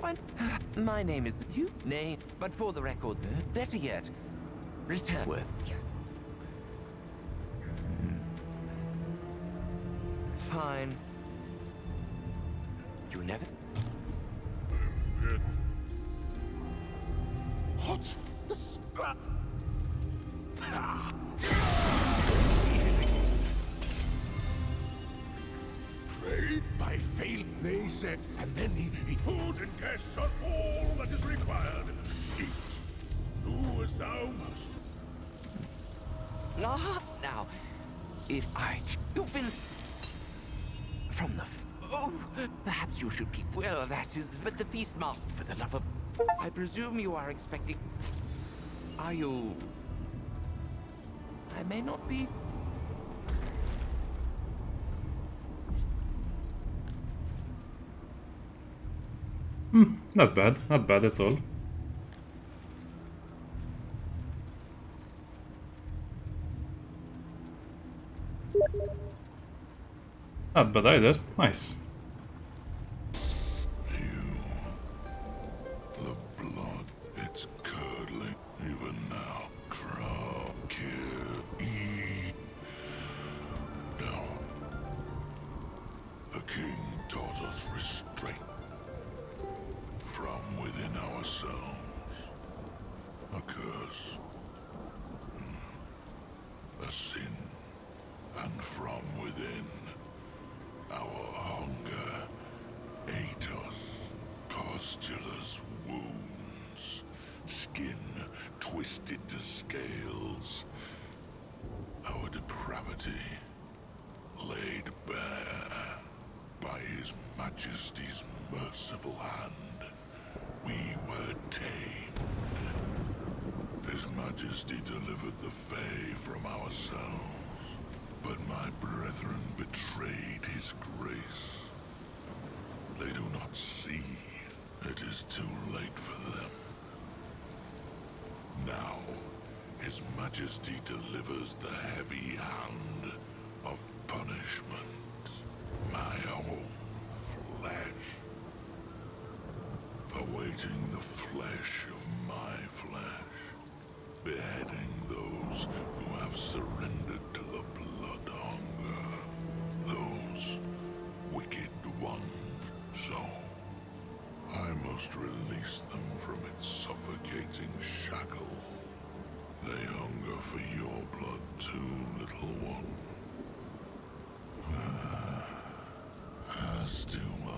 find... My name is... You? Nay, but for the record, better yet, return work. Fine. You never... What? The Scribe... Trade by fail, they said, and then he food and guests are all that is required. Eat. Do as thou must. Now, if you've been... From the... Oh, perhaps you should keep... Well, that is... But the feast master, for the love of... I presume you are expecting... Are you... I may not be... Not bad at all. Not bad either, nice. The blood, it's curdling, even now. Crop, kill, eat. No. The king taught us restraint. From within ourselves. A curse. A sin. And from within. Our hunger ate us. Postulous wounds. Skin twisted to scales. Our depravity laid bare by His Majesty's merciful hand. We were tamed. His Majesty delivered the Fae from ourselves, but my brethren betrayed His grace. They do not see. It is too late for them. Now, His Majesty delivers the heavy hand of punishment. My own flesh. Awaiting the flesh of my flesh, beheading those who have surrendered to the blood hunger, those wicked ones. So, I must release them from its suffocating shackle. They hunger for your blood too, little one. As do I.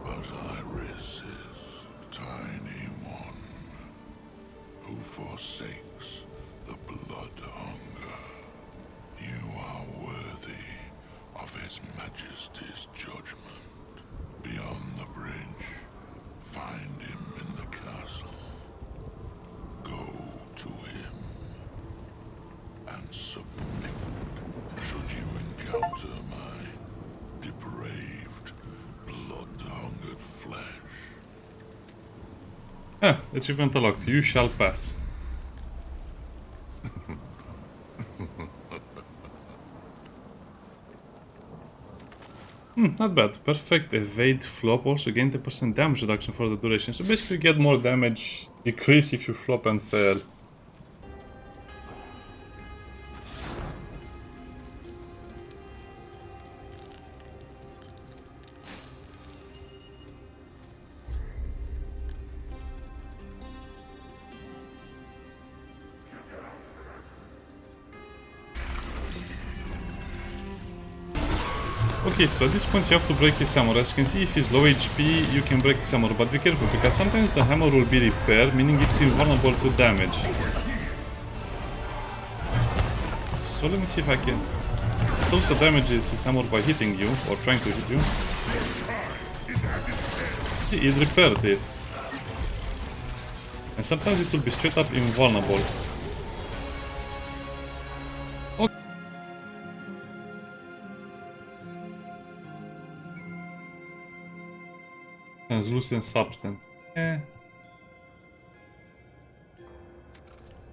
But I resist, tiny one, who forsakes the blood hunger. You are worthy of His Majesty's judgment. Beyond the bridge, find him in the castle. Go to him and submit. Should you encounter my depraved, blood-hungered flesh. Achievement unlocked. You shall pass. Not bad. Perfect evade flop. Also gain 10% damage reduction for the duration. So basically you get more damage, decrease if you flop and fail. Okay, so at this point you have to break his hammer. As you can see, if he's low HP, you can break his hammer, but be careful because sometimes the hammer will be repaired, meaning it's invulnerable to damage. So let me see if I can... It also damages his hammer by hitting you, or trying to hit you. See, it repaired it. And sometimes it will be straight up invulnerable. Translucent substance.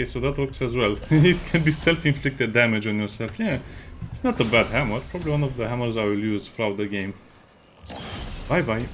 Okay, so that works as well. It can be self-inflicted damage on yourself. Yeah, it's not a bad hammer. Probably one of the hammers I will use throughout the game. Bye-bye.